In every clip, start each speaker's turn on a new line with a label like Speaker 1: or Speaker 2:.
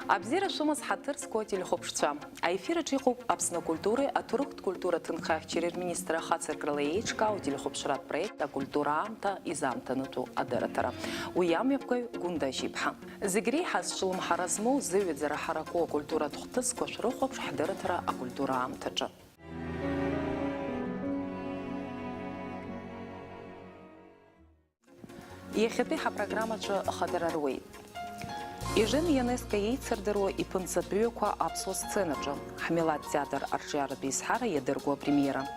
Speaker 1: Абзира шумас хатыр скотили хопшца. А эфира чихуп абсна культуры, а турукт культура тынхах черер министра хацер крылеечка, удили хопшрат проекта культура амта и замтануту адератара. Уям ябкой гунда жипха. Зигри хас шулм харазму зывет зара харако культура тухтыс кошру хопш адератара а культура амтаджа. Ехетыха программача хадераруи. Ижен янеска яйцердеро и пынцатуеква апсо сценаджа. Хамилат театр Арчиара Бисхара едерго премьера.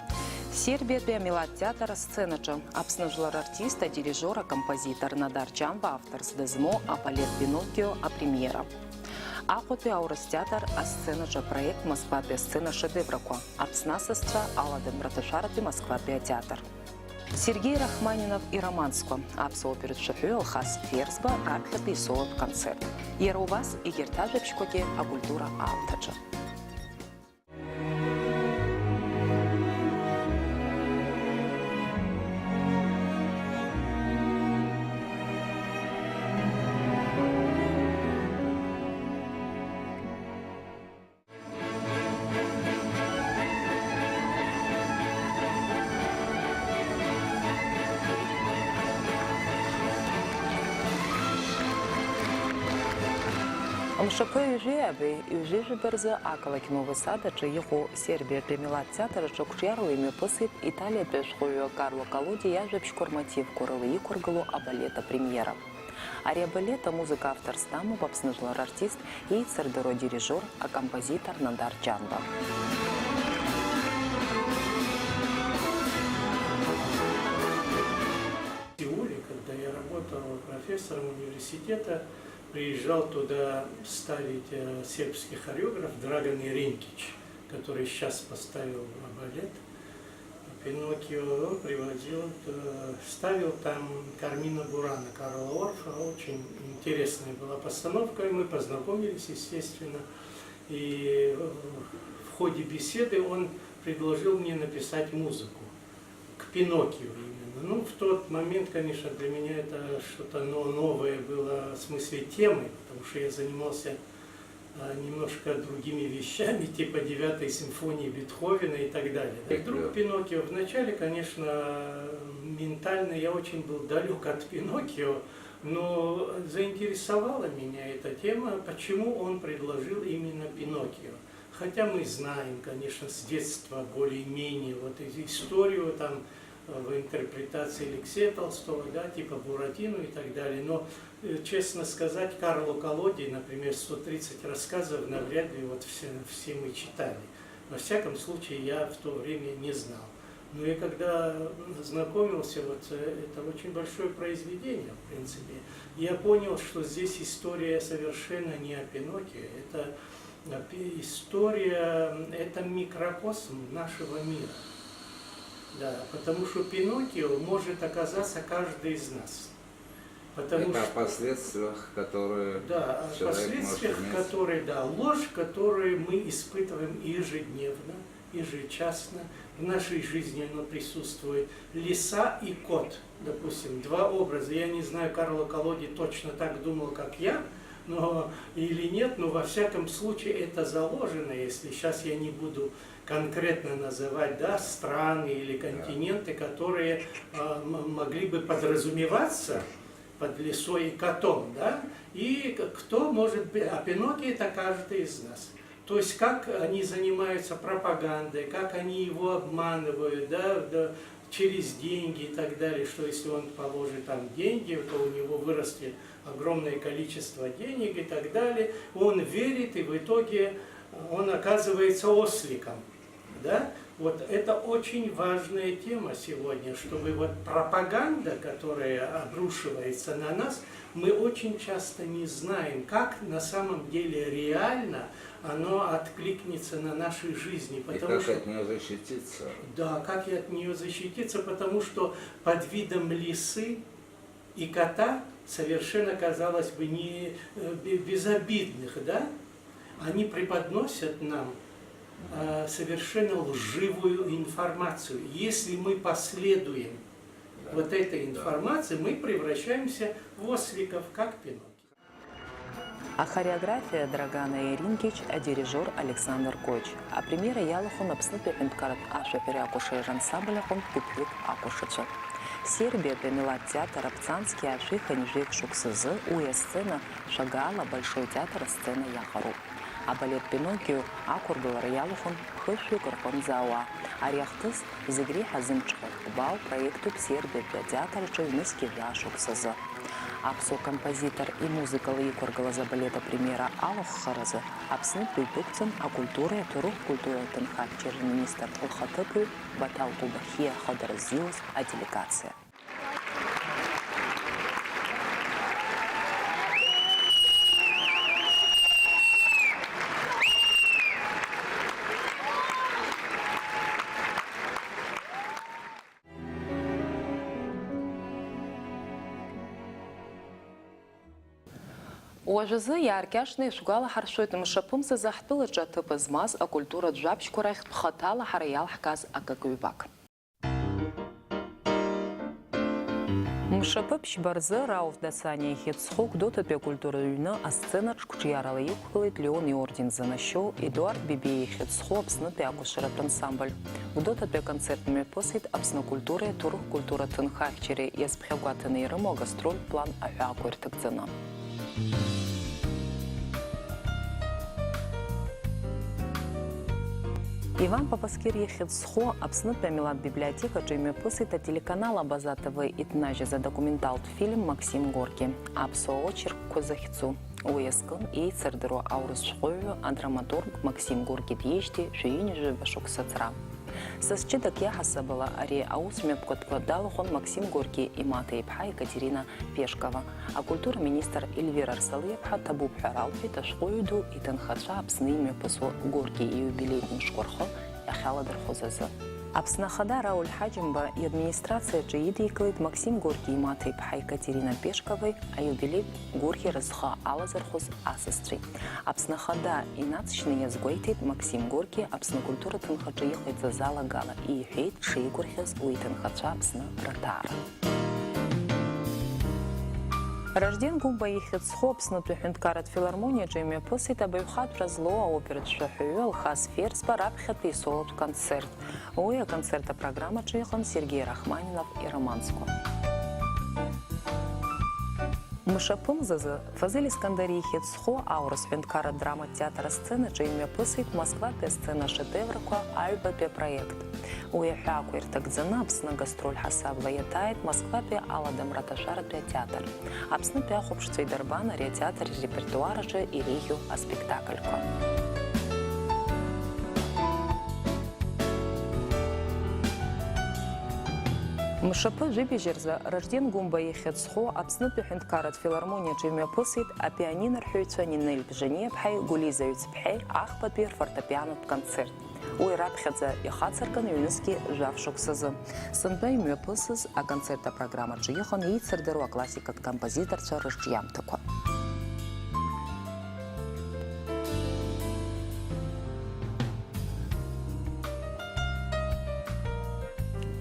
Speaker 1: Сербия Милат театр сценаджа. Апснажлар артиста, дирижера, композитор Надар Чамба, автор сдезмо, а балет Пиноккио, а премьера. Ахоты Аурас театр, а сценаджа проект Москва без сцена шедевраква. Апснасостра Аладен Браташараты Москва театр. Сергей Рахманинов и Романско. Апсо перед шахуэл хас ферсба рабхаты солод концерт. Ерувас и гертажа пшкоке а культура амтаджа. Мшапе южеабе, южеже берзе акала кинове сада, че его Сербия Милат театр, че кшяру ими посып Италия пешхую Карло Колоди, я же пшкорматив коровы и коргалу а балета премьера. Ария балета музыка автор стаму, бабснажлар артист, и цердеро дирижер, а композитор Надар Чамба.
Speaker 2: В Сеуле, когда я работал профессором университета, приезжал туда ставить сербский хореограф Драган Еринкич, который сейчас поставил балет Пиноккио, он приводил, ставил там Кармина Бурана Карла Орфа, очень интересная была постановка, и мы познакомились, естественно, и в ходе беседы он предложил мне написать музыку к Пиноккио. Ну, в тот момент, конечно, для меня это что-то новое было в смысле темы, потому что я занимался немножко другими вещами, типа 9-й симфонии Бетховена и так далее. И вдруг Пиноккио, вначале, конечно, ментально я очень был далек от Пиноккио, но заинтересовала меня эта тема, почему он предложил именно Пиноккио. Хотя мы знаем, конечно, с детства более-менее вот историю там, в интерпретации Алексея Толстого, да, типа Буратино и так далее. Но, честно сказать, Карло Колоди, например, 130 рассказов навряд ли вот все мы читали. Во всяком случае, я в то время не знал. Но и когда знакомился, вот это очень большое произведение, в принципе, я понял, что здесь история совершенно не о Пиноккио, это история, это микрокосм нашего мира. Да, потому что Пиноккио может оказаться каждый из нас. Потому
Speaker 3: это
Speaker 2: что,
Speaker 3: о последствиях, которые
Speaker 2: да, о последствиях, которые, да, ложь, которую мы испытываем ежедневно, ежечасно. В нашей жизни оно присутствует. Лиса и кот, допустим, два образа. Я не знаю, Карло Колоди точно так думал, как я, но или нет, но во всяком случае это заложено, если сейчас я не буду конкретно называть, да, страны или континенты, которые могли бы подразумеваться под лисой и котом, да, и кто может быть, а Пиноккио это каждый из нас. То есть как они занимаются пропагандой, как они его обманывают, да, через деньги и так далее, что если он положит там деньги, то у него вырастет огромное количество денег и так далее, он верит и в итоге он оказывается осликом. Да? Вот это очень важная тема сегодня, чтобы вот пропаганда, которая обрушивается на нас, мы очень часто не знаем, как на самом деле реально оно откликнется на нашей жизни.
Speaker 3: Потому и как от нее защититься? Да,
Speaker 2: как и от нее защититься, потому что под видом лисы и кота, совершенно, казалось бы, не безобидных, да, они преподносят нам совершенно лживую информацию. Если мы последуем вот этой информации, мы превращаемся в осликов, как Пиноккио.
Speaker 1: А хореография Драгана Ирингич, а дирижер Александр Коч. А премьера ялахун обснупи энткарат аша переакушей ансамблякун купюк акушача. Сербия приняла театр Апцанский ашихан жик шуксызы, уя сцена шагала Большой театр сцена Яхару. А балет Пиноккио акургал ялахун хыши корпон зауа. А ряхтыс зигри хазымчха бал проекту Сербия театр чуйныски жа шуксызы. Апсо композитор и музыкал Икоргала за балета премьера Аллах Хараза, апсны придукцин о культуре турух культура Тенхак через министр Улхатыпы, Баталку Бахия Ходоразилась о делегация. Уажызы яркяшны шугала харшует мшапымсы захтылы жаты бызмаз а культура джабшку райх пхатала хараял хказ акагуйбак. Мшапыпш барзы рауф дасания хитсхук дотопе культуры юна а сцена шкучьярала юхлыт Леон и орден за нащу Эдуард Бибей хитсху обснупе акушерат ансамбль. В дотопе концертными посыт обсна культуры турух культура тынхахчери и спхягуатыны рымо гастроль план ахуакуэр тыкцена. Иван Папаскир Ехидсхо обснупя Милат библиотека, джейме пысыта телеканала База ТВ и тнажи за документалт фильм Максим Горки. Апсо очерк Козахицу. Уескын и цердеру аурус шхою, а драматург Максим Горки дъещи, жиини живе шук сацра. С читок яхаса была ари аусме подкладалухон Максим Горки и мата ипха Екатерина Пешкова, а культура министр Эльвира Арсалыепха табу пхаралфи ташхуюду и танхача апсными посу Горки и юбилейным шкорхо яхала дархозазы. Апснахада Рауль Хаджимба и администрация Джииди клыт Максим Горки и мата ипха Екатерина Пешковой, а юбилей Горки разха алазархоз асыстри. Апснахада и нацичный язгойтит Максим Горки апсна культура танхача ехает за зала гала и хейт шей горхез уи танхача апсна ратара. Рожден гумба ехет схоп снуту хинткарат филармония джейме посит абайхат разлоа оперет шахуэл хас ферс барабхат и солод концерт. Уя концерта программа чехон Сергей Рахманинов и Романско. Мышапым зазы Фазель Искандари хитсхо аурус хинткарат драма театра сцены джейме посит Москва пе сцена шедевраква альба пе проект. Уя хакуэр тагдзана апсна гастроль хасабла ятает Москва пе аладам раташар пе театр. Апсна пе ахопшцей дарбана ре театр репертуара же и регию а спектаклько. Мшапы жибежерза рожден гумба ехетсхо апснупи хинткарат филармония джейме посит а пианинер хюйца нинель бжене бхай гулизаюц бхай ах папир фортепиано концерт. Уй рабхадза и хацаркан юнески жавшук сазы. Сынбай мюпысыз а концерта программа джиехон и цердеру классика композиторца рождьям тако.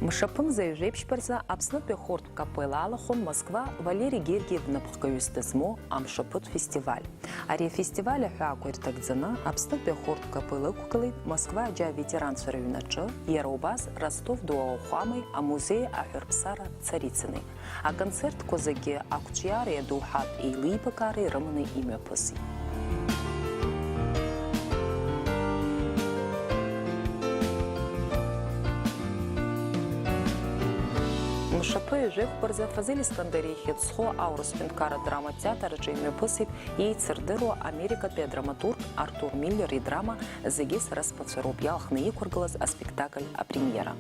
Speaker 1: Мшапым заезжепшпарза апснупе хорт капелла алахон Москва Валерий Гергиев напхкаюстезмо амшапут фестиваль. Ари фестиваля хакуэр тагдзана апснупе хорт капелла кукалыт Москва джа ветеран царюначы Яроубас Ростов дуаухамой а музей Ахерпсара Царицыны. А концерт козаки акчиаре духат и липакары рыманы имя пысы. Мшапы жех барза Фазель Искандари хитсхо аурус хинткара драма театр джейме посит и цердеру Америка пе драматург Артур Миллер и драма зегис распацаруб ялхны икургалаз а спектакль а премьера.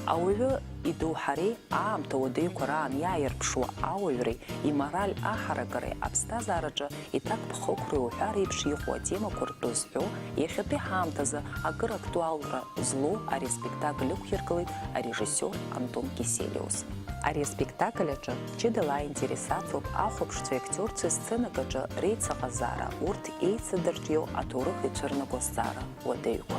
Speaker 1: А уйве иду хари аам таводей куран яйр пшу ауйври и мораль ахарагары абстазараджа и так пхокры ухари пшиху тема куртузху и хапи хамтаза агыр актуалра зло ари спектакль ухиргалыт а режиссер Антон Киселиус. Ари спектакль же чидала интересацию ахопшцу актерцы сцена каджа рейца газара урт эйца дырджио атурых и черногостара водейку.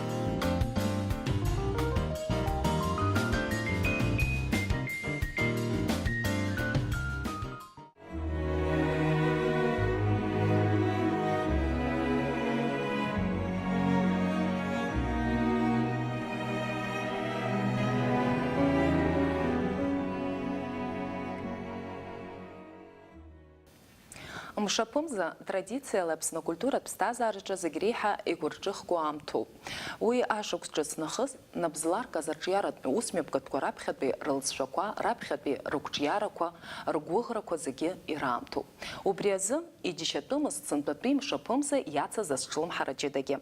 Speaker 1: Мшапымза традициялы Аԥсны акультуратә ԥсҭазаараҿы зегь реиҳа игәырҿыхго аамҭоуп. Уи ашықәс ҿыц нахыс набзларкыз арҿиаратә усмҩаԥгатәқәа раԥхьатәи рылҵшәақәа, раԥхьатәи рыгәҿиарақәа, ргәыӷрақәа зегьы ираамҭоуп. Убри азы иџьашьатәымыз сынтәатәи мшаԥымза иацыз азҿлымҳара ҷыдагьы.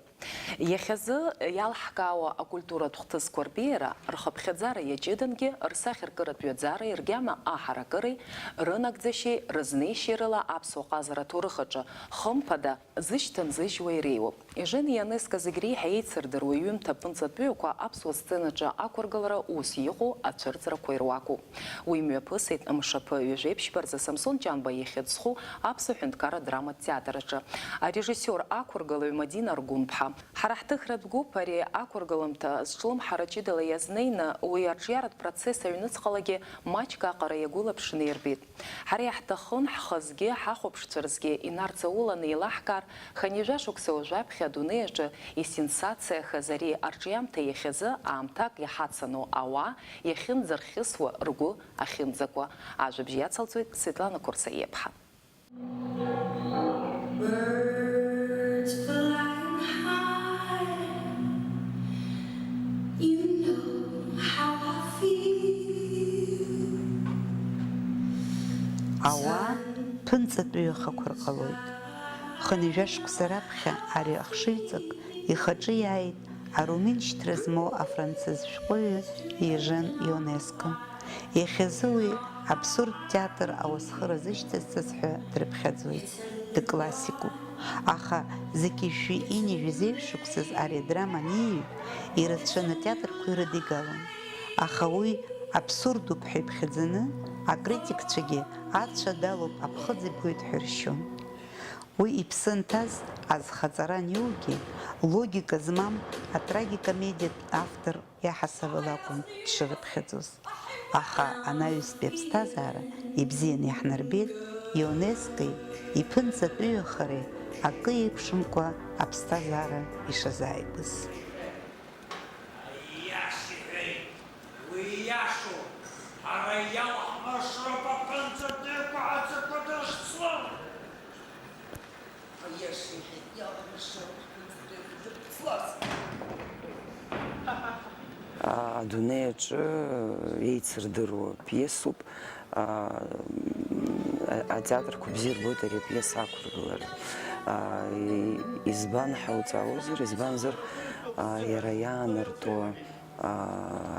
Speaker 1: Иахьазы иалҳкаауа акультуратә хҭысқәа рбеиара, рхыԥхьаӡара иаҷыдангьы рсахьаркыратә ҩаӡара иргьама аҳаракыреи, рынагӡашьеи, рызнеишьеи рыла аԥсуа ҟазара аҭоурых аҿы хымԥада зышьҭамзыжьуа иреиуоуп. Ижын ианызка зегь реиҳа еицырдыруа ҩымҭа ԥынҵатәыҩақәа аԥсуа сценаҿы ақәыргылара ус иҟоу ацәырҵрақәа ируакуп. Уи мҩаԥысит мшаԥы ҩажәеиԥшьбарӡа Самсон Ҷанба иахьыӡху аԥсуа ҳәынҭқарратә драматә театр аҿы. Арежиссиор ақәыргылаҩ Мадина Аргәынԥҳа. Ҳара ҳҭыхратә гәыԥ ари ақәыргыламҭа зҿлымҳара ҷыдала иазнеины уи арҿиаратә процесс аҩныҵҟалагьы маҷк аҟара иагәылаԥшны ирбеит. Ҳара иаҳҭахын ҳхазгьы ҳахәаԥшцәаразгьы инарҵауланы еилаҳкаар, ханижәа шықәса уажәаԥхьа адунеи аҿы исенсациахаз ари арҿиамҭа иахьазы аамҭак иҳацану ауаа иахьынӡархьысуа ргәы ахьынӡакуа. Ажәабжь иацалҵоит Светлана Курсаиԥҳа.
Speaker 4: Birds flying high, you know how I feel.
Speaker 5: Ауаа ԥынҵатәыҩахақәа рҟалоит. Хынҩажәа шықәса раԥхьа ари ахшыҩҵак ихаҿы иааит аруминшьҭра змоу афранцыз шәҟәыҩҩы Ежен Ионеско. Иахьазы уи абсурд театр ауасхыра зышьҭазҵаз ҳәа дрыԥхьаӡоит, дыклассикуп. Аха зықьышәи инижәыз еиԥшықәсаз ари адрама аниҩ, ирацәаны атеатрқәа ирыдигалон. Аха уи абсурдуп ҳәа иԥхьаӡаны, акритикцәагьы ацәа далоуп, аԥхыӡ ибгоит ҳәа иршьон. Уи иԥсы нҭаз азхаҵара аниоугьы, логика змам атрагикомедиатә автор иаҳасабала акәын дшырыԥхьаӡоз. Аха анаҩстәи аԥсҭазаара ибзианы иаҳнарбеит Ионескои иԥынҵатәыҩахареи акы еиԥшымкәа аԥсҭазаара ишазааигәаз.
Speaker 6: Иашьеит, уи иашоуп, ҳара иалҳмыршроуп аԥынҵатәыҩқәа ацықәа дышцо. Иашьеит, иалҳмыршроуп аԥынҵатәыҩқәа дырцлаз.
Speaker 7: Адунеи аҿы еицырдыруа пиесуп, атеатрқәа бзиа ирбоит ари апиеса ақәыргылара. Избан ҳәа уҵаалозар, избанзар иара иаанарту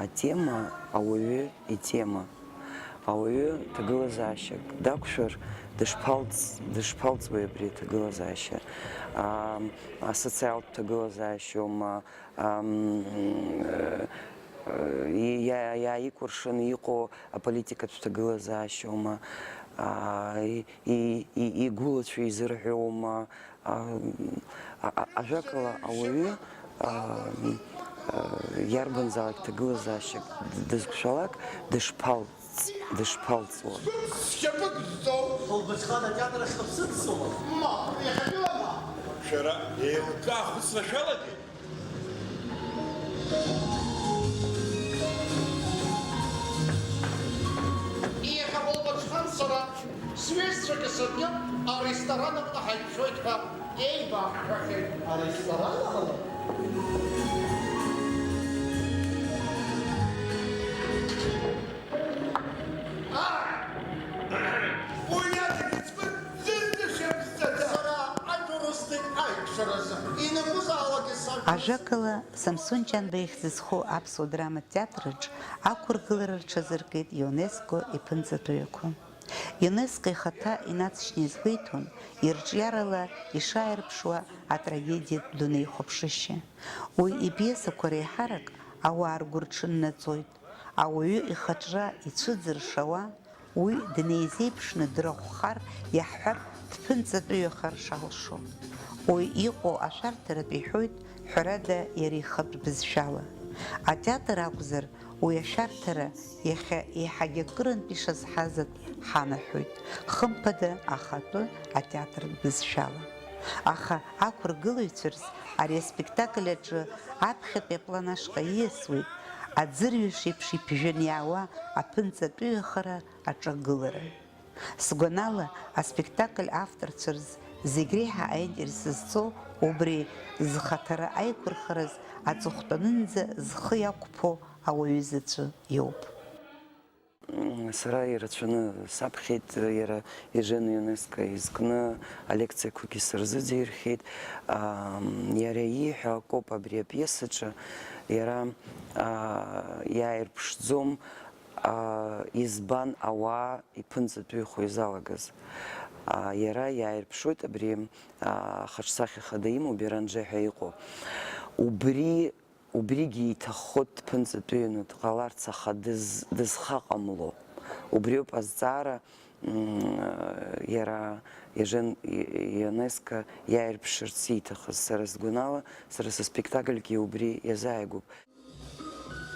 Speaker 7: атема ауаҩы итема. Ауаҩы ҭагылазаашьак дақәшәар дышԥалҵуеи абри аҭагылазаашьа? Асоциалтә ҭагылазаашьоума, иааикәыршаны иҟоу аполитикатә ҭагылазаашьоума, игәылацәа изырҳәоума, ажәакала ауаҩы иарбанзаалак ҭагылазаашьак дызқәшәалак дышԥалҵуа.
Speaker 8: Лбыцхан атеатр ахь дыԥсыццома? Ма, иахагылама? Шәара еилкаахәыцра шәалагеит? Ииҳәап лбыцхан сара сҩызцәагьы сыдиоуп, аресторан аҟны ҳаиқәшәоит ҳәа еибаҳҳәахьеит. Аресторан аҟны?
Speaker 5: Ажәакала, Самсон Ҷанба ихьӡызху аԥсуа драматә театраҿ ақәыргылара рҽазыркит Ионеско иԥынҵатәыҩақәа. Ионеско ихаҭа инацшьны изгәеиҭон ирҿиарала ишааирԥшуа атрагедиатә дунеихәаԥшышьа. Уи ипиесақәа реиҳарак ауаа ргәырҽыннаҵоит, ауаҩы ихаҿра ицәыӡыршауа, уи днеизеиԥшны драхәхар, иаҳҳәар дԥынҵатәыҩахар шалшо. Уи иҟоу ашәарҭаратә иҳәоит ҳәарада иара ихатә бызшәала. Атеатр акәзар, уи ашәарҭара иахьа еиҳагьы акырынтә ишазҳазатә ҳанаҳәоит, хымԥада ахатәы атеатртә бызшәала. Аха ақәыргылаҩцәарс ари аспектакль аҿы аԥхьатәи аплан ашҟа ииасуеит аӡырҩаш еиԥш иԥжәаны иаауа аԥынҵатәыҩахара аҿагылара. Сгәанала аспектакль авторцәа зегь реиҳа аинтерес зҵоу убри зхаҭара аиқәырхараз аҵыхәтәанынӡа зхы иақәԥо ауаҩы заҵәы иоуп.
Speaker 7: Сара ирацәаны саԥхьеит, иара Ежен Ионеско изкны алекциақәагьы сырзыӡырҩхьеит. Иара ииҳәо акоуп абри апиесаҿы, иара иааирԥшӡом избан ауаа иԥынҵатәыҩхо изалагаз. Иара иааирԥшуеит абри хаҿсахьа хада имоу Беранџье ҳәа иҟоу. Убригьы иҭаххо дԥынҵатәыҩны дҟаларц, аха дызхаҟамло. Убриоуп азҵаара иара Ежен Ионеско иааирԥшырц ииҭахыз. Сара сгәанала, сара сспектакльгьы убри иазааигәоуп.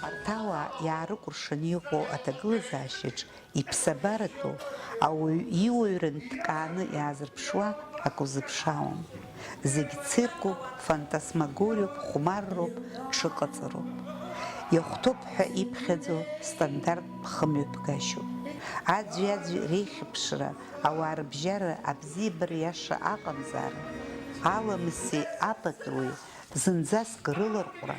Speaker 5: Арҭ ауаа иаарыкәыршаны иҟоу аҭагылазаашьаҿ иԥсабаратәу ауаҩ иуаҩра нҭкааны иаазырԥшуа ак узыԥшаауам. Зегь циркуп, фантасмагориоуп, хәмарроуп, ҽыҟаҵароуп. Иахәҭоуп ҳәа иԥхьаӡо стандарт хымҩаԥгашьоуп. Аӡәи реихьыԥшра, ауаа рыбжьара абзиабара иаша аҟамзаара, аламыси апатруи зынӡаск рыларҟәра,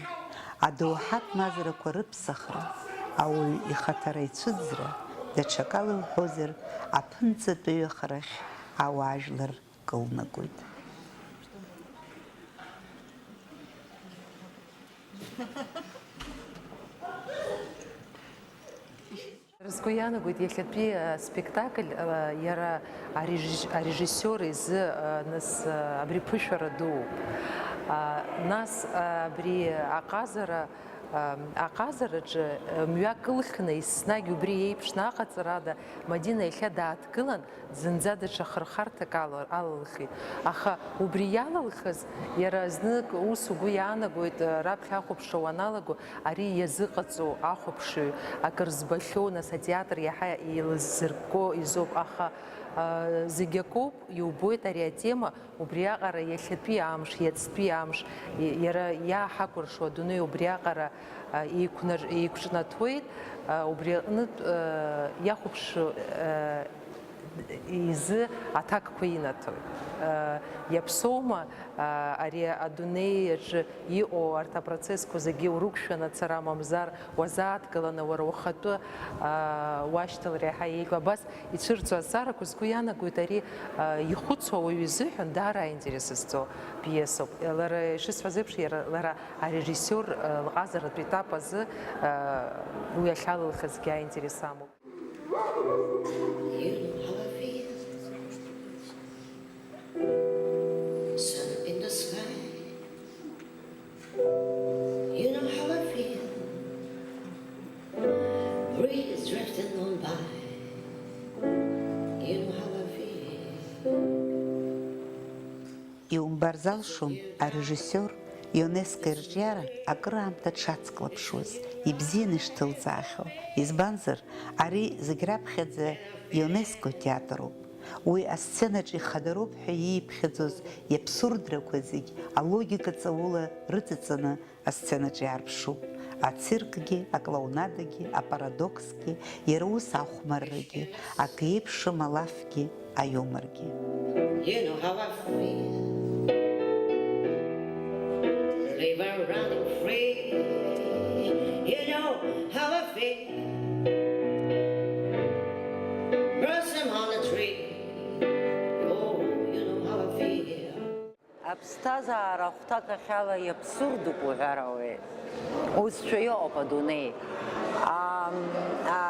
Speaker 5: адоуҳатә мазарақәа рыԥсахра, ауаҩ ихаҭара ицәыӡра, даҽакала уҳәозар, аԥынҵатәыҩахарахь ауаажәлар кылнагоит.
Speaker 1: Сгәы иаанагоит иахьатәи спектакль иара арежиссиор изы нас абри ԥышәара дууп. Нас абри аҟазараҿы мҩак ылхны еснагь убри еиԥшны аҟаҵарада Мадина иахьа дааҭгылан зынӡа даҽа хырхарҭак алалхит. Аха убри иалалхыз иара знык ус угәы иаанагоит раԥхьа ахәаԥшра уаналаго ари иазыҟаҵоу ахәаԥшыҩ акыр збахьоу, нас атеатр иаҳа илыззырго изоуп. Аха зегь акоуп, иубоит ари атема убри аҟара иахьатәи амш, иацтәи амш, иара иааҳакәыршо адунеи убри аҟара еиқәҿнаҭуеит, убри аҟнытә иахәаԥшо изы аҭакқәа инаҭоит. Иаԥсоума ари адунеи аҿы иҟоу арҭ апроцессқәа зегьы урықәшәаны ацара, мамзар уазааҭгыланы уара ухатәы уашьҭалара иаҳа еиӷьу. Абас ицәырҵуа азҵаарақәа згәы иаанагоит ари ихәыцуа ауаҩ изыҳәан даара аинтерес зҵоу пиесоуп. Лара ишысҳәаз еиԥш, лара арежиссиор лҟазаратә етап азы уи ахьалылхызгьы аинтерес амоуп.
Speaker 4: Sun in the sky. You know how I feel. Breeze drifting on by. You know how I feel.
Speaker 5: Иумбар залшом арежиссиор Ионеско ирҿиара акыраамҭа дшацклаԥшуаз, ибзианы ишҭылҵаахьоу. Избанзар, ари зегь раԥхьаӡа Ионеско театруп. Уи асценаҿ ихадароуп ҳәа ииԥхьаӡоз иабсурдрақәа зегь алогика ҵаула рыҵыҵаны асценаҿ иаарԥшуп. Ациркгьы, аклоунадагьы, апарадоксгьы, иара ус ахәмаррагьы, ак еиԥшым алафгьы, аиуморгьы.
Speaker 4: You know how I feel. River running free. You know how I feel. Blossom on a tree. Oh, you know how I feel.
Speaker 9: Аԥсҭазаара ахәҭак ахьала иабсурдуп уҳәар ауеит. Усшәа иҟоуп адунеи.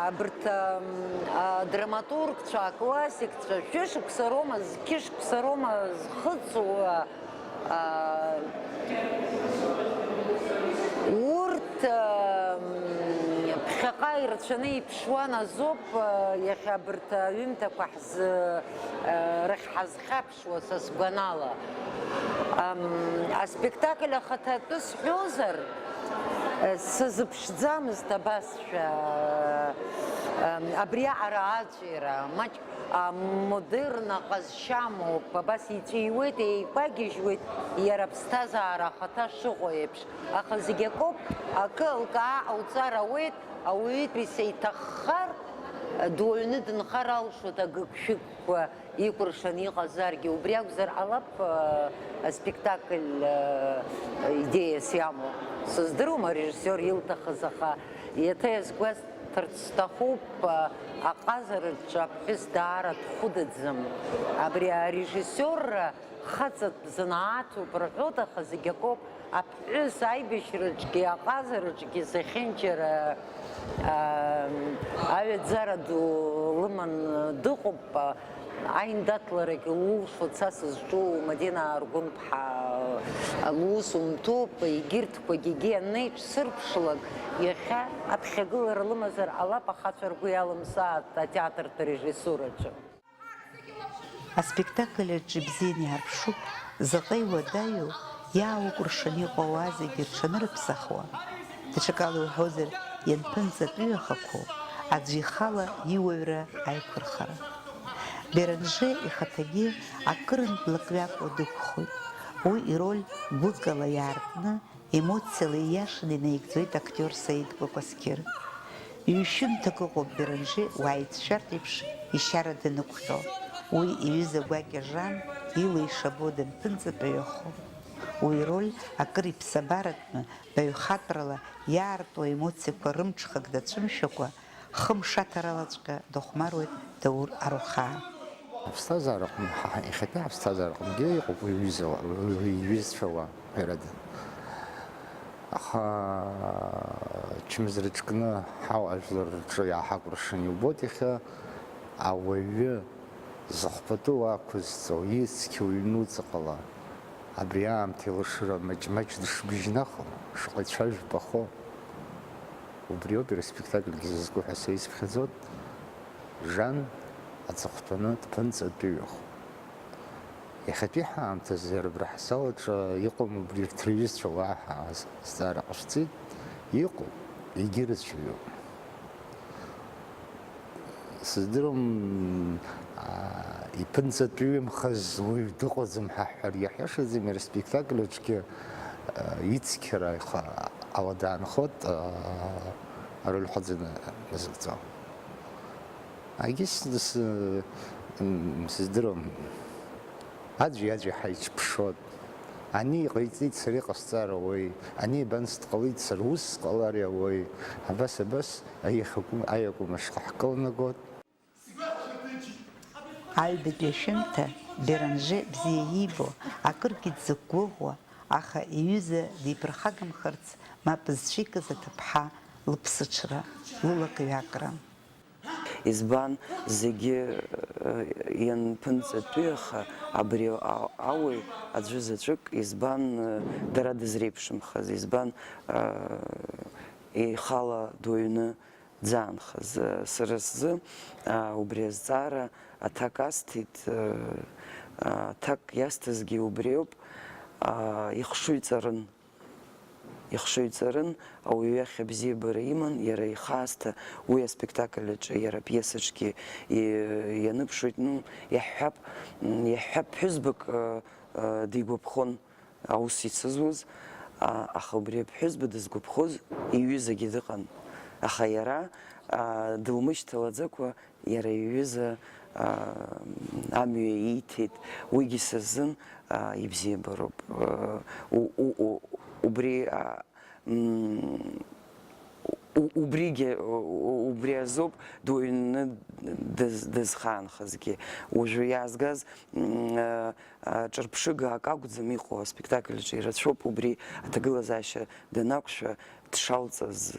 Speaker 9: Абарҭ драматургцәа, аклассикцәа шәышықәса роума, зқьышықәса роума зхыҵуа урҭ ԥхьаҟа ирацәаны иԥшуан азоуп иахьа абарҭ аҩымҭақәа рахь ҳазхьаԥшуа са сгәанала. Аспектакль ахаҭатәы сҳәозар, сазыԥшӡамызт абасшәа абри аҟара аҵәира, маҷк модерна ҟазшьамоуп, абас иҵәиуеит, еикәагьежьуеит иара аԥсҭазаара ахаҭа шыҟоу еиԥш. Аха зегь акоуп, акы алкаа ҟауҵар ауеит, ауаҩытәыҩса иҭаххар, дуаҩны дынхар алшоит агыгшәыгқәа икәыршаны иҟазаргьы, убри акәзар ҟалап аспектакль идеиас иамоу. Сыздыруам арежиссиор илҭахыз, аха еиҭа иазгәасҭарц сҭахуп аҟазараҿы аԥҳәыс даара дхәыдаӡам. Абри арежиссиор хаҵатә занааҭуп рҳәоит, аха зегь акоуп. Аԥҳәыс аибашьраҿгьы аҟазараҿгьы зехьынџьара аҩаӡара ду лыман дыҟоуп. Аиндаҭларагьы лулшо цас зҿу Мадина Аргәын-ԥҳа лус умҭоуп. Егьырҭқәагьы егьи анеиҿсырԥшлак иахьа аԥхьагылара лымазар ҟалап, ахацәа ргәы иалымсааит атеатртә арежиссураҿы.
Speaker 5: Аспектакль аҿы ибзианы иаарԥшуп заҟа иуадаҩу иааукәыршаны иҟоу ауаа зегьы рҽанырыԥсахуа. Даҽакала иуҳәозар, ианԥынҵатәыҩахақәоу аӡәы ихала иуаҩра аиқәырхара. Беранже ихаҭагьы акырынтә лакҩакуа дықәхоит. Уи ироль гәыкала иаартны, емоциала ииашаны инаигӡоит актиор Саид Кәакәасқьыр. Ҩ-шьымҭак ыҟоуп Беранже уааицәшәартә еиԥш ишьара данықәҟьо. Уи иҩыза гәакьа Жан ила ишабо данԥынҵатәыҩахо. Уи ироль акыр иԥсабаратәны баҩхатәрала иаартуа емоциақәа рымҽхак дацәымшәакәа, хымш аҭаралаҵәҟьа дыхәмаруеит Даур Арухаа.
Speaker 10: Аԥсҭазаараҟны, иахьатәи аԥсҭазаараҟнгьы иҟоуп иҩызцәа уа ҳәарада. Аха чмазараҿкны ҳауаажәлар рҿы иааҳакәыршаны иубоит иахьа ауаҩы зыхәбатәу ақәызҵо, ицқьоу ҩнуҵаҟала абри аамҭа илашыра маҷ-маҷ дышбжьнахо, шаҟа ицәажәбахо. Убри ауп спектакльгьы зызку ҳәа са исԥхьаӡоит. Жан аҵыхәтәаны дԥынҵатәыҩахо. Иахьатәи ҳаамҭазы рыбра ҳасалаҿы иҟам убри урҭ рҩызцәа уаҳа азҵаара ҟашәҵеит, иҟоуп, егьырацәаҩуп. Сыздыруам иԥынҵатәыҩымхаз уаҩ дыҟаӡам ҳәа ҳҳәар иаҳиашаӡам, иара аспектакль аҿгьы ицқьара ауада аанхоит ароль ҳаӡаны назыгӡо. Агьыс сыздыруам, аӡәи ҳаиҿԥшот. Ани иҟаиҵеит сара иҟасҵар ауеи, ани абанс дҟалеит сара ус сҟалар ауеи, абас аиакәым ашҟа ҳкылнагот.
Speaker 5: Аҩбатәи ашәымҭа Беранже бзиа иибо, акыргьы дзықәгәыӷуа, аха иҩыза диԥырхагамхарц мап зцәикыз аҭыԥҳа лыԥсыҽра, лылакҩакра.
Speaker 7: Избан зегьы ианԥынҵатәыҩаха абри ауаҩ аӡәы заҵәык, избан дара дызреиԥшымхаз, избан ихала дуаҩны дзаанхаз. Сара сзы убри азҵаара аҭак асҭеит, аҭак иасҭазгьы убри ауп, ихшыҩҵарын ауаҩы иахь абзиабара иман, иара ихаасҭа уи аспектакль аҿы, иара апиесаҿгьы ианыԥшуеит. Иаҳҳәап ԥҳәызбак дигәаԥхон аус ицызуаз, аха убри аԥҳәызба дызгәаԥхоз иҩызагьы дыҟан. Аха иара дылмышьҭалаӡакәа, иара иҩыза амҩа ииҭеит. Уигьы са сзын ибзиабароуп. Убри азоуп дуаҩны дызхаанхазгьы. Уажәы иаазгаз ҿырԥшыгаак акәӡам иҟоу аспектакль аҿы, ирацәоуп убри аҭагылазаашьа данақәшәа дшалҵаз.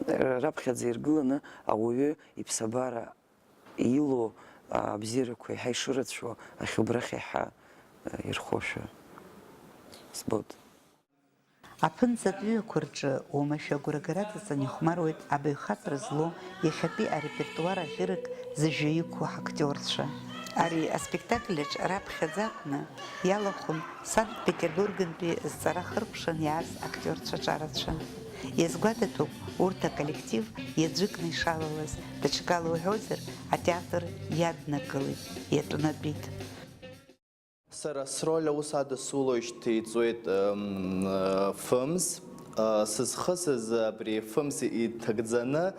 Speaker 7: Раԥхьаӡа иргыланы ауаҩы иԥсабара ило абзиарақәа иаҳа ишырацәоу ахьубрахь иаҳа ирхошәа збоит.
Speaker 5: Аԥынҵатәыҩақәа рҿы уамашәа агәырагара ҵаҵаны ихәмаруеит абаҩхатәра зло иахьатәи арепертуар аӷьырак зыжәҩа иқәу ҳактиорцәа. Ари аспектакльаҿ раԥхьаӡа акәны иалахәын Санкт-Петербургнтәи зҵара хыркәшан иааз актиорцәа ҿарацәа. Иазгәаҭатәуп урҭ аколлектив иаӡәыкны ишалалаз, даҽакала уҳәозар, атеатр иаднакылеит, иатәнатәит.
Speaker 11: Сара сроль аус адасулоижьҭеи иҵуеит films, сызхысыз абри фымзи иҭагӡаны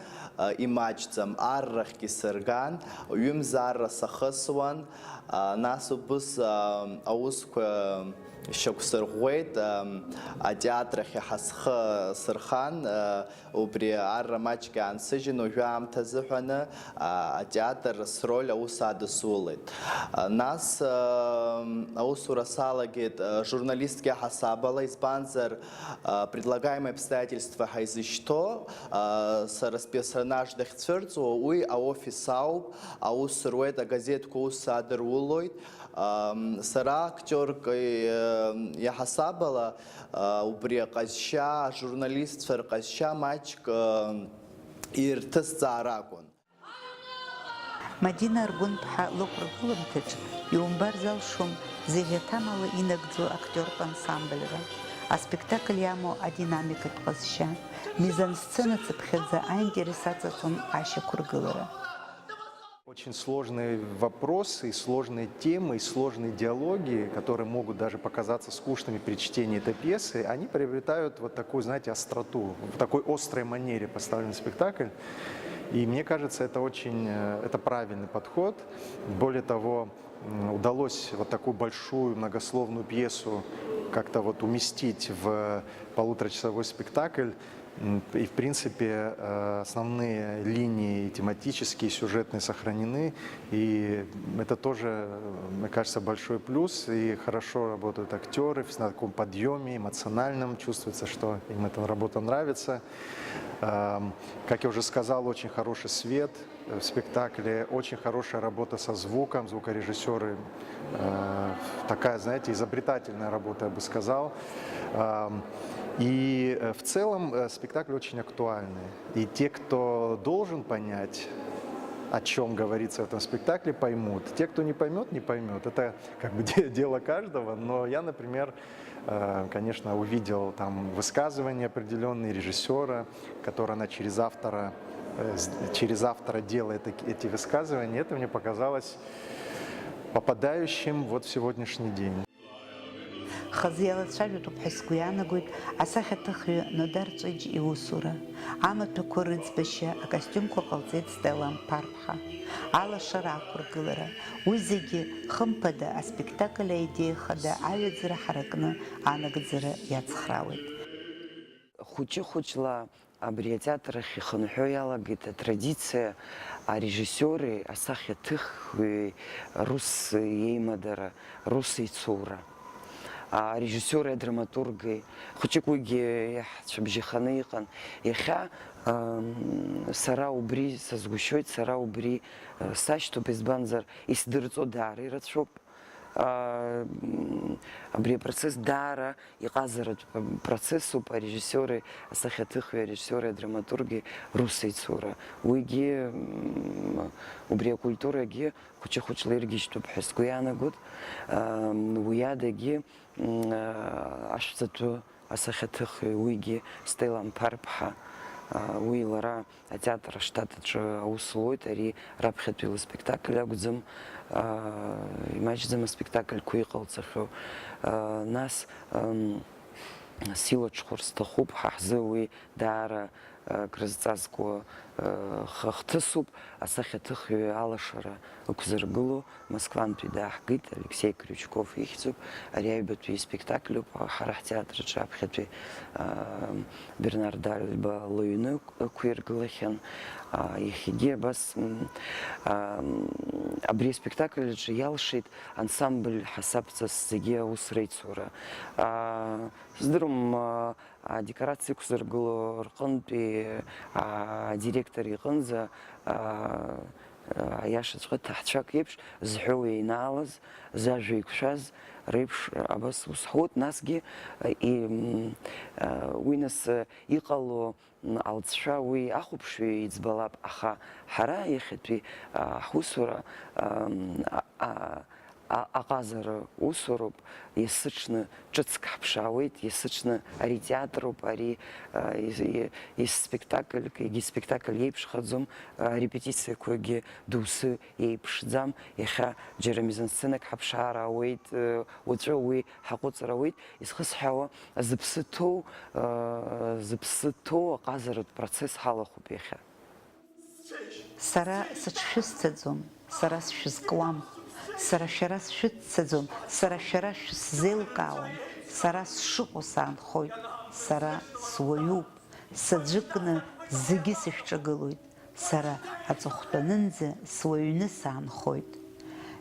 Speaker 11: имаҷӡам, аррахьгьы сырган, ҩымзаарра сахысуан, нас убыс аусқәа шьақәсырӷәӷәеит, атеатрахь ҳасхы сырхан, убри арра маҷк аансыжьын, уажәы аамҭа азыҳәаны атеатр сроль аус адысулеит. Нас аусура салагеит журналистки ҳасабала, избанзар предлагаемые обстоятельства ҳаизышьҭо, сара сперсонаж дахьцәырҵуа, уи аофис ауп, аус руеит, агазеҭқәа ус адырулоит. Сара актерк иаҳасабала убри аҟазшьа, ажурналистцәа рҟазшьа маҷк ирҭысҵаар акәын.
Speaker 5: Мадина Аргәынԥҳа лықәыргыламҭаҿ иумбар залшом зегьы аҭамала инагӡо актиортә ансамбльра, аспектакль иамоу адинамикатә ҟазшьа, мизансцена цыԥхьаӡа аинтерес аҵаҵон ашьақәыргылара.
Speaker 12: Очень сложные вопросы, и сложные темы, и сложные диалоги, которые могут даже показаться скучными при чтении этой пьесы, они приобретают вот такую, знаете, остроту, в такой острой манере поставлен спектакль. И мне кажется, это правильный подход. Более того, удалось вот такую большую многословную пьесу как-то вот уместить в полуторачасовой спектакль. И, в принципе, основные линии тематические, сюжетные сохранены. И это тоже, мне кажется, большой плюс. И хорошо работают актеры на таком подъеме эмоциональном. Чувствуется, что им эта работа нравится. Как я уже сказал, очень хороший свет в спектакле, очень хорошая работа со звуком. Звукорежиссеры такая, знаете, изобретательная работа, я бы сказал. И в целом спектакль очень актуальный. И те, кто должен понять, о чем говорится в этом спектакле, поймут. Те, кто не поймет, не поймет. Это как бы дело каждого. Но я, например, конечно, увидел там высказывания определенные режиссера, которые она через автора делает эти высказывания. Это мне показалось попадающим вот в сегодняшний день.
Speaker 5: Хазы иалацәажәатәуп ҳәа сгәы иаанагоит асахьаҭыхҩы Нодар Ҵәыџь иусура, амаҭәақәа рыӡбашьа, акостиумқәа ҟалҵеит Стелла Амԥар-ԥҳа, алашара ақәыргылара, уи зегьы хымԥада аспектакль аидеиа хада аҩаӡара ҳаракны анагӡара иацхраауеит.
Speaker 7: Хәыҷы-хәыҷла абри атеатр ахь ихынҳәо иалагеит атрадициа, арежиссиори, асахьаҭыхҩи рус иеимадара, рус еицура. Арежиссиори, адраматурги, хәыҷык уигьы иаҳцәабжьаханы иҟан. Иахьа сара убри сазгәышьоит, сара убри сашьҭоуп, избанзар исдырҵо даара ирацәоуп. Абри апроцесс даара иҟазаратә процессуп, арежиссиори, асахьаҭыхҩи, арежиссиори, адраматурги рус еицура. Уигьы убри акультурагьы хәыҷы-хәыҷла иргьежьтәуп ҳәа сгәы иаанагоит. Уи адагьы ашәҵатәы асахьаҭыхҩы, уигьы Стелла Амԥар-ԥҳа, уи лара атеатр аштат аҿы аус луеит, ари раԥхьатәи лспектакль акәӡам, имаҷӡам аспектакльқәа иҟалҵахьоу. Нас силаҽхәар сҭахуп, ҳа ҳзы уи даара крызҵазкуа хҭысуп, асахьаҭыхҩы алашара ықәзыргыло Москвантәи дааҳгеит, Алексей Крючков ихьӡуп, ари аҩбатәи спектакльуп, ҳара ҳтеатраҿы аԥхьатәи Бернард Альба лыҩны ықәиргылахьан. Иахьагьы абас абри аспектакль аҿы иалшеит ансамбль ҳасабҵас зегьы аус реицура. Сыздырам адекорациа ықәзыргыло рҟынтәи адиректор иҟынӡа аиашаҵәҟьа ҭаҳцәак еиԥш зҳәоу еинаалаз, зажәа еиқәшәаз реиԥш абас ус ҳуит. Насгьы уи нас иҟало алҵшәа уи ахәаԥшҩы иӡбалап, аха ҳара иахьатәи ҳусура аҟазара усуроуп, есыҽны ҿыцк ҳԥшаауеит, есыҽны ари театруп, ари спектакльк, егьи спектакль еиԥшхаӡом, арепетициақәагьы доусы еиԥшӡам, иахьа џьара мизансценак ҳаԥшаар ауеит, уаҵәы уи ҳаҟәыҵыр ауеит, изхысҳәаауа зыԥсы ҭоу аҟазаратә процесс ҳалахәуп иахьа.
Speaker 5: Сара сыҽшәысҭаӡом, сара сшәызкуам, сара шәара сшәыццаӡом, сара шәара шәысзеилкаауам, сара сшыҟоу саанхоит, сара суаҩуп, саӡәыкны зегьы сышәҿагылоит, сара аҵыхәтәанынӡа суаҩны саанхоит.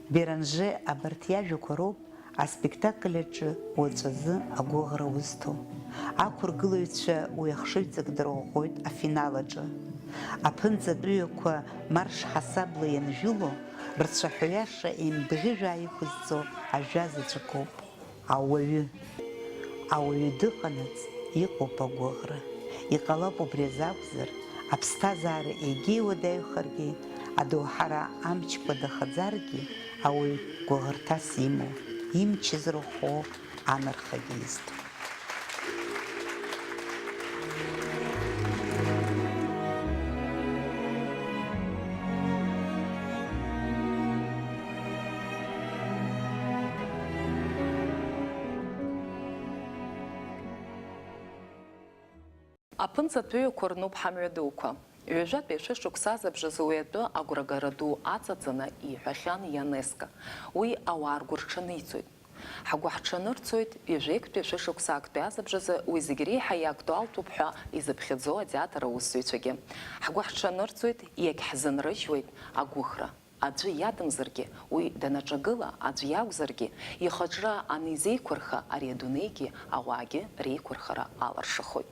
Speaker 5: Беранже абарҭ иажәақәа роуп аспектакль аҿы уаҵәазы агәыӷра узҭо. Ақәыргылаҩцәа уи ахшыҩҵак дырӷәӷәоит афинал аҿы. Аԥынҵатәыҩақәа марш ҳасабла ианжәыло, рцәаҳәаҩаша еимбӷьыжәаа иқәызҵо ажәа заҵәыкоуп. Ауаҩы дыҟанаҵ иҟоуп агәыӷра. Иҟалап убри азакәзар, аԥсҭазаара егьи уадаҩхаргьы, адоуҳара амчқәа дахаӡаргьы, ауаҩ гәыӷырҭас имоу, имч зырхо анархагьы изҭо.
Speaker 1: Аԥынҵатәыҩақәа рнуп ҳамҩадуқәа. Ҩажәатәи шәышықәса забжазы уи атәы агәрагара ду аҵаҵаны иҳәахьан ИОНЕСКО. Уи ауаа ргәырҽаниҵоит. Ҳгәы ҳҽанырцоит ҩажәеиктәи шәышықәса актәи азабжазы уи зегьы реиҳа иактуалтәуп ҳәа изыԥхьаӡо атеатр аусзуҩцәагьы. Ҳгәы ҳҽанырцоит, иагьҳзынрыжьуеит агәыӷра. Аӡәы иадамзаргьы, уи данаҿагыла, аӡәы иакәзаргьы, ихаҿра анизеиқәырха, ари адунеигьы ауаагьы реиқәырхара аларшахоит.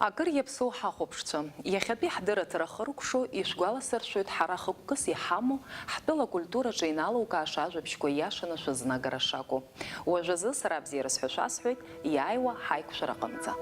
Speaker 1: Акыр иаԥсоу ҳахәаԥшцәа, иахьатәи ҳдырраҭара хыркәшо ишәгәаласыршәоит ҳара хықәкыс иҳамоу ҳтәыла культураҿы иналукааша ажәабжьқәа иашаны шәызнагара шакәу. Уажәазы сара бзиара сҳәашәа сҳәоит, иааиуа ҳаиқәшәара аҟынӡа.